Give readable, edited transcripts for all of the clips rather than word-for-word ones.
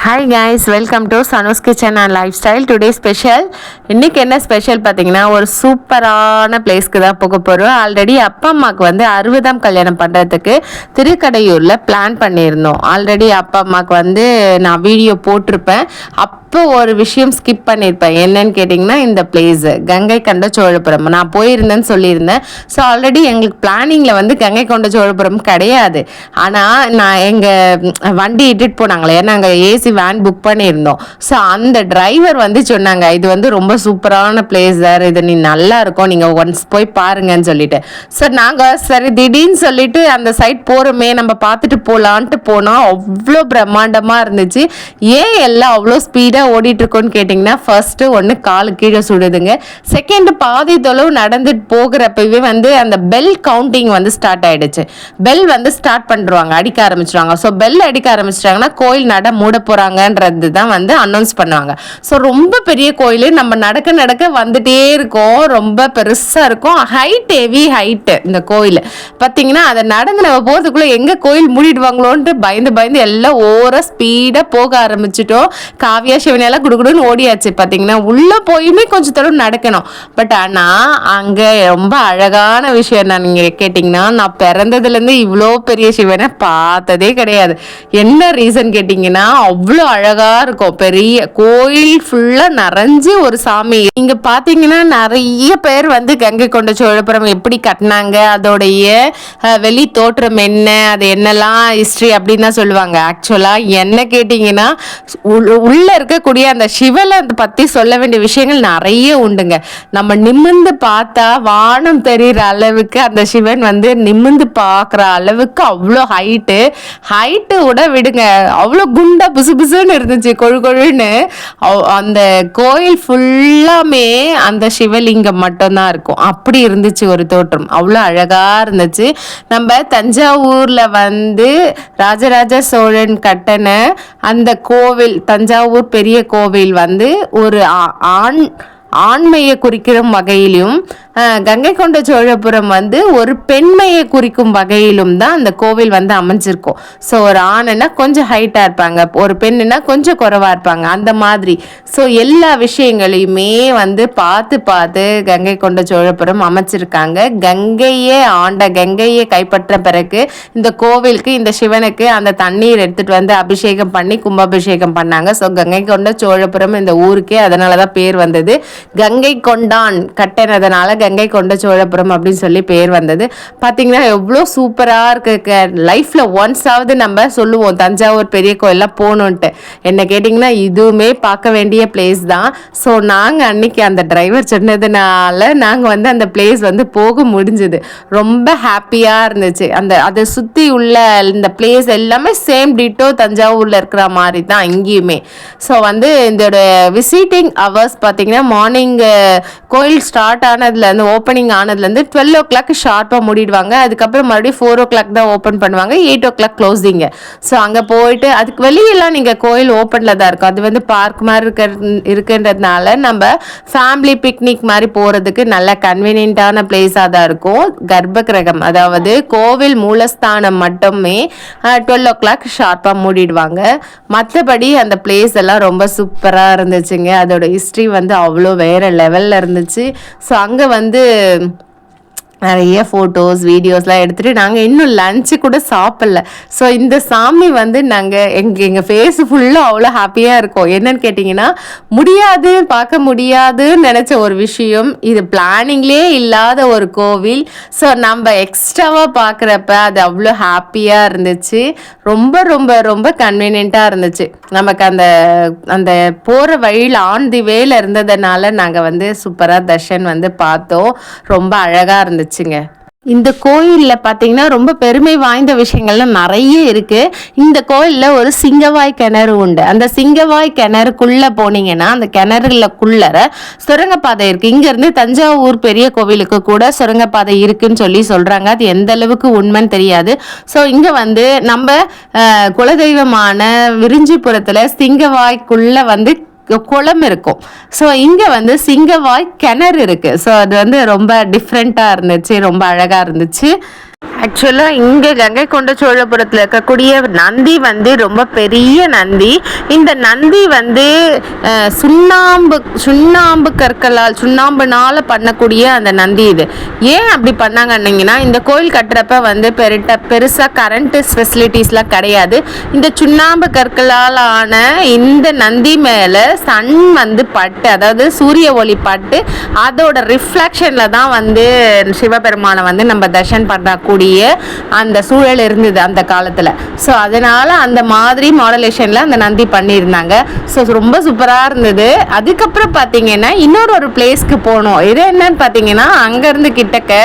Hi guys, welcome to Sano's kitchen and lifestyle. Today special. இன்றைக்கி என்ன special பார்த்தீங்கன்னா, ஒரு சூப்பரான பிளேஸ்க்கு தான் போக போகிறோம். ஆல்ரெடி அப்பா அம்மாவுக்கு வந்து 60ஆம் கல்யாணம் பண்ணுறதுக்கு திருக்கடையூரில் பிளான் பண்ணியிருந்தோம். ஆல்ரெடி அப்பா அம்மாவுக்கு வந்து நான் வீடியோ போட்டிருப்பேன். அப்போ ஒரு விஷயம் ஸ்கிப் பண்ணியிருப்பேன். என்னன்னு கேட்டிங்கன்னா, இந்த பிளேஸு கங்கை கொண்ட சோழபுரம் நான் போயிருந்தேன்னு சொல்லியிருந்தேன். ஸோ ஆல்ரெடி எங்களுக்கு பிளானிங்கில் வந்து கங்கை கொண்ட சோழபுரம் கிடையாது. ஆனால் நான் எங்கள் வண்டி இட்டுட்டு போனாங்களே, நாங்கள் ஏசி வேன் புக் பண்ணியிருந்தோம். ஸோ அந்த டிரைவர் வந்து சொன்னாங்க, இது வந்து ரொம்ப சூப்பரான பிளேஸ் சார், இது நீ நல்லா இருக்கும், நீங்கள் ஒன்ஸ் போய் பாருங்கன்னு சொல்லிட்டு. ஸோ நாங்கள் சரி திடீர்னு சொல்லிட்டு அந்த சைட் போகிறோமே, நம்ம பார்த்துட்டு போகலான்ட்டு போனோம். அவ்வளோ பிரம்மாண்டமாக இருந்துச்சு. ஏன் எல்லாம் அவ்வளோ ஸ்பீடாக ஓடிட்டு இருக்கோன்னு கேட்டிங்கன்னா, ஃபர்ஸ்ட்டு ஒன்று காலு கீழே சுடுதுங்க. செகண்ட் பாதி தொலைவு நடந்துட்டு போகிறப்பவே வந்து அந்த பெல் கவுண்டிங் வந்து ஸ்டார்ட் ஆகிடுச்சு. பெல் வந்து ஸ்டார்ட் பண்ணுறாங்க, அடிக்க ஆரம்பிச்சிடுவாங்க. ஸோ பெல் அடிக்க ஆரம்பிச்சிட்டாங்கன்னா கோயில் நட மூட போகிறாங்கன்றது தான் வந்து அனௌன்ஸ் பண்ணுவாங்க. ஸோ ரொம்ப பெரிய கோயில், நம்ம நடக்க நடக்க வந்துட்டே இருக்கோம். ரொம்ப பெருசாக இருக்கும். ஹெவி ஹைட்டு இந்த கோயில் பார்த்தீங்கன்னா. அதை நடந்து நம்ம போகிறதுக்குள்ளே எங்கே கோயில் மூடிடுவாங்களோன்ட்டு பயந்து பயந்து எல்லாம் ஓர ஸ்பீடாக போக ஆரம்பிச்சிட்டோம். காவியா சிவனையெல்லாம் குடுகுடுன்னு ஓடியாச்சு. பார்த்தீங்கன்னா உள்ளே போயுமே கொஞ்சம் தூரம் நடக்கணும். பட் ஆனால் அங்கே ரொம்ப அழகான விஷயம் நான் நீங்கள் கேட்டிங்கன்னா, நான் பிறந்ததுலேருந்து இவ்வளோ பெரிய சிவனை பார்த்ததே கிடையாது. என்ன ரீசன் கேட்டிங்கன்னா, அவ்வளோ அழகாக இருக்கும். பெரிய கோயில் ஃபுல்லாக நிறைஞ்சு ஒரு சாமி. இங்கே பார்த்தீங்கன்னா நிறைய பேர் வந்து கங்கை கொண்ட சோழபுரம் எப்படி கட்டினாங்க, அதோடைய வெளி தோற்றம் என்ன, அது என்னெல்லாம் ஹிஸ்ட்ரி அப்படின்னு தான் சொல்லுவாங்க. ஆக்சுவலாக என்ன கேட்டிங்கன்னா, உள்ளே இருக்கக்கூடிய அந்த சிவனை பற்றி சொல்ல வேண்டிய விஷயங்கள் நிறைய உண்டுங்க. நம்ம நிமிர்ந்து பார்த்தா வானம் தெரிகிற அளவுக்கு அந்த சிவன் வந்து நிமிர்ந்து பார்க்குற அளவுக்கு அவ்வளோ ஹைட்டு விட விடுங்க, அவ்வளோ குண்டா புசு புசுன்னு இருந்துச்சு, கொழு கொழுன்னு. அந்த கோயில் ஃபுல்லாமே அந்த சிவலிங்கம் மட்டும்தான் இருக்கும். அப்படி இருந்துச்சு ஒரு தோற்றம், அவ்வளோ அழகாக இருந்துச்சு. நம்ம தஞ்சாவூரில் வந்து ராஜராஜ சோழன் கட்டின அந்த கோவில், தஞ்சாவூர் பெரிய கோவில் வந்து ஒரு ஆண்மையை குறிக்கிற வகையிலும், கங்கை கொண்ட சோழபுரம் வந்து ஒரு பெண்மையை குறிக்கும் வகையிலும் தான் அந்த கோவில் வந்து அமைஞ்சிருக்கும். ஸோ ஒரு ஆணுன்னா கொஞ்சம் ஹைட்டாக இருப்பாங்க, ஒரு பெண்ணுன்னா கொஞ்சம் குறைவாக இருப்பாங்க, அந்த மாதிரி. ஸோ எல்லா விஷயங்களையுமே வந்து பார்த்து கங்கை கொண்ட சோழபுரம் அமைச்சிருக்காங்க. கங்கையை கைப்பற்ற பிறகு இந்த கோவிலுக்கு, இந்த சிவனுக்கு அந்த தண்ணீர் எடுத்துகிட்டு வந்து அபிஷேகம் பண்ணி கும்பாபிஷேகம் பண்ணாங்க. ஸோ கங்கை கொண்ட சோழபுரம் இந்த ஊருக்கே அதனால தான் பேர் வந்தது. கங்கை கொண்டான் கட்டினதுனால கங்கை கொண்ட சோழபுரம் அப்படின்னு சொல்லி பேர் வந்தது. பார்த்தீங்கன்னா எவ்வளோ சூப்பராக இருக்கு. லைஃப்பில் ஒன்ஸாவது நம்ம சொல்லுவோம் தஞ்சாவூர் பெரிய கோயிலெலாம் போகணுன்ட்டு. என்ன கேட்டிங்கன்னா, இதுவுமே பார்க்க வேண்டிய பிளேஸ் தான். ஸோ நாங்கள் அன்னைக்கு அந்த டிரைவர் சொன்னதுனால நாங்கள் வந்து அந்த பிளேஸ் வந்து போக முடிஞ்சுது. ரொம்ப ஹாப்பியாக இருந்துச்சு. அதை சுற்றி உள்ள இந்த பிளேஸ் எல்லாமே சேம் டிட்டோ தஞ்சாவூரில் இருக்கிற மாதிரி தான் இங்கேயுமே. ஸோ வந்து இதோட விசிட்டிங் ஹவர்ஸ் பார்த்தீங்கன்னா, மார்னிங் கோயில் ஸ்டார்ட் ஆனதுலேருந்து, ஓப்பனிங் ஆனதுலேருந்து 12 o'clock ஷார்ப்பாக மூடிடுவாங்க. அதுக்கப்புறம் மறுபடியும் 4 o'clock தான் ஓப்பன் பண்ணுவாங்க. 8 o'clock க்ளோசிங்கு. ஸோ அங்கே போயிட்டு அதுக்கு வெளியெல்லாம் நீங்கள் கோயில் ஓப்பனில் தான் இருக்கும். அது வந்து பார்க் மாதிரி இருக்குன்றதுனால நம்ம ஃபேமிலி பிக்னிக் மாதிரி போகிறதுக்கு நல்ல கன்வீனியன்ட்டான பிளேஸாக தான் இருக்கும். கர்ப்ப கிரகம், அதாவது கோவில் மூலஸ்தானம் மட்டுமே 12 o'clock ஷார்ப்பாக மூடிடுவாங்க. மற்றபடி அந்த பிளேஸ் எல்லாம் ரொம்ப சூப்பராக இருந்துச்சுங்க. அதோட ஹிஸ்ட்ரி வந்து அவ்வளோ வேறு லெவலில் இருந்துச்சு. ஸோ அங்கே வந்து நிறைய ஃபோட்டோஸ் வீடியோஸ்லாம் எடுத்துகிட்டு நாங்கள் இன்னும் லஞ்சு கூட சாப்பிடல. ஸோ இந்த சாமி வந்து நாங்கள் எங்கள் ஃபேஸு ஃபுல்லாக அவ்வளோ ஹாப்பியாக இருக்கும். என்னன்னு கேட்டிங்கன்னா, பார்க்க முடியாதுன்னு நினச்ச ஒரு விஷயம், இது பிளானிங்லேயே இல்லாத ஒரு கோவில். ஸோ நம்ம எக்ஸ்ட்ராவாக பார்க்குறப்ப அது அவ்வளோ ஹாப்பியாக இருந்துச்சு. ரொம்ப ரொம்ப ரொம்ப கன்வீனியண்ட்டாக இருந்துச்சு. நமக்கு அந்த போகிற வழியில் ஆன் தி வேல இருந்ததுனால நாங்கள் வந்து சூப்பராக தர்ஷன் வந்து பார்த்தோம். ரொம்ப அழகாக இருந்துச்சு. இந்த கோயிலில் பார்த்தீங்கன்னா ரொம்ப பெருமை வாய்ந்த விஷயங்கள்லாம் நிறைய இருக்குது. இந்த கோயிலில் ஒரு சிங்கவாய் கிணறு உண்டு. அந்த சிங்கவாய் கிணறுக்குள்ளே போனீங்கன்னா, அந்த கிணறுக்குள்ளற சுரங்கப்பாதை இருக்குது. இங்கேருந்து தஞ்சாவூர் பெரிய கோவிலுக்கு கூட சுரங்கப்பாதை இருக்குன்னு சொல்கிறாங்க. அது எந்த அளவுக்கு உண்மைன்னு தெரியாது. ஸோ இங்கே வந்து நம்ம குலதெய்வமான விரிஞ்சிபுரத்தில் சிங்கவாய்க்குள்ளே வந்து குளம் இருக்கும். ஸோ இங்கே வந்து சிங்கவாய் கிணறு இருக்குது. ஸோ அது வந்து ரொம்ப டிஃப்ரெண்ட்டாக இருந்துச்சு, ரொம்ப அழகாக இருந்துச்சு. ஆக்சுவலாக இங்கே கங்கை கொண்ட சோழபுரத்தில் இருக்கக்கூடிய நந்தி வந்து ரொம்ப பெரிய நந்தி. இந்த நந்தி வந்து சுண்ணாம்பு கற்களால் சுண்ணாம்புனால் பண்ணக்கூடிய அந்த நந்தி. இது ஏன் அப்படி பண்ணாங்கன்னீங்கன்னா, இந்த கோயில் கட்டுறப்ப வந்து பெருசாக கரண்ட்டு ஃபெசிலிட்டிஸ்லாம் கிடையாது. இந்த சுண்ணாம்பு கற்களால் ஆன இந்த நந்தி மேலே சன் வந்து பட்டு, அதாவது சூரிய ஒளி பட்டு அதோட ரிஃப்ளெக்ஷனில் தான் வந்து சிவபெருமானை வந்து நம்ம தர்ஷன் பண்ணக்கூடிய அந்த சூழல் இருந்தது அந்த காலத்தில். ஸோ அதனால் அந்த மாதிரி மாடலேஷனில் அந்த நந்தி பண்ணியிருந்தாங்க. ஸோ ரொம்ப சூப்பராக இருந்தது. அதுக்கப்புறம் பார்த்தீங்கன்னா இன்னொரு பிளேஸ்க்கு போனோம். இது என்னன்னு பார்த்தீங்கன்னா, அங்கேருந்து கிட்டக்க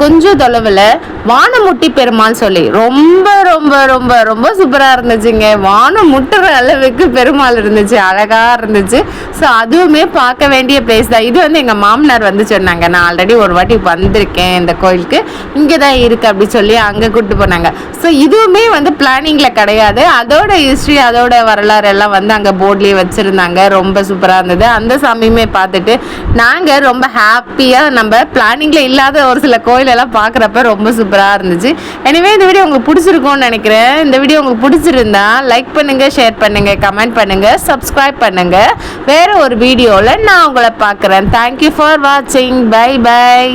கொஞ்சம் தொலைவில் வானமுட்டி பெருமாள் சொல்லி ரொம்ப ரொம்ப ரொம்ப ரொம்ப சூப்பராக இருந்துச்சுங்க. வானம் முட்டுற அளவுக்கு பெருமாள் இருந்துச்சு, அழகாக இருந்துச்சு. ஸோ அதுவுமே பார்க்க வேண்டிய பிளேஸ் தான். இது வந்து எங்கள் மாமனார் வந்து சொன்னாங்க, நான் ஆல்ரெடி ஒரு வாட்டி வந்திருக்கேன் இந்த கோயிலுக்கு, இங்கே தான் இருக்குது அப்படி சொல்லி அங்கே கூப்பிட்டு போனாங்க. ஸோ இதுவுமே வந்து பிளானிங்கில் கிடையாது. அதோட ஹிஸ்ட்ரி, அதோட வரலாறு எல்லாம் வந்து அங்கே போர்ட்லேயே வச்சுருந்தாங்க. ரொம்ப சூப்பராக இருந்தது. அந்த சாமியுமே பார்த்துட்டு நாங்கள் ரொம்ப ஹாப்பியாக, நம்ம பிளானிங்கில் இல்லாத ஒரு சில கோயிலெல்லாம் பார்க்குறப்ப ரொம்ப சூப்பராக இருந்துச்சு. எனவே இந்த வீடியோ உங்களுக்கு பிடிச்சிருக்கும்னு நினைக்கிறேன். இந்த வீடியோ உங்களுக்கு பிடிச்சிருந்தா லைக் பண்ணுங்கள், ஷேர் பண்ணுங்கள், கமெண்ட் பண்ணுங்கள், சப்ஸ்கிரைப் பண்ணுங்கள். வேறு ஒரு வீடியோவில் நான் உங்களை பார்க்குறேன். தேங்க்யூ ஃபார் வாட்சிங். Bye by.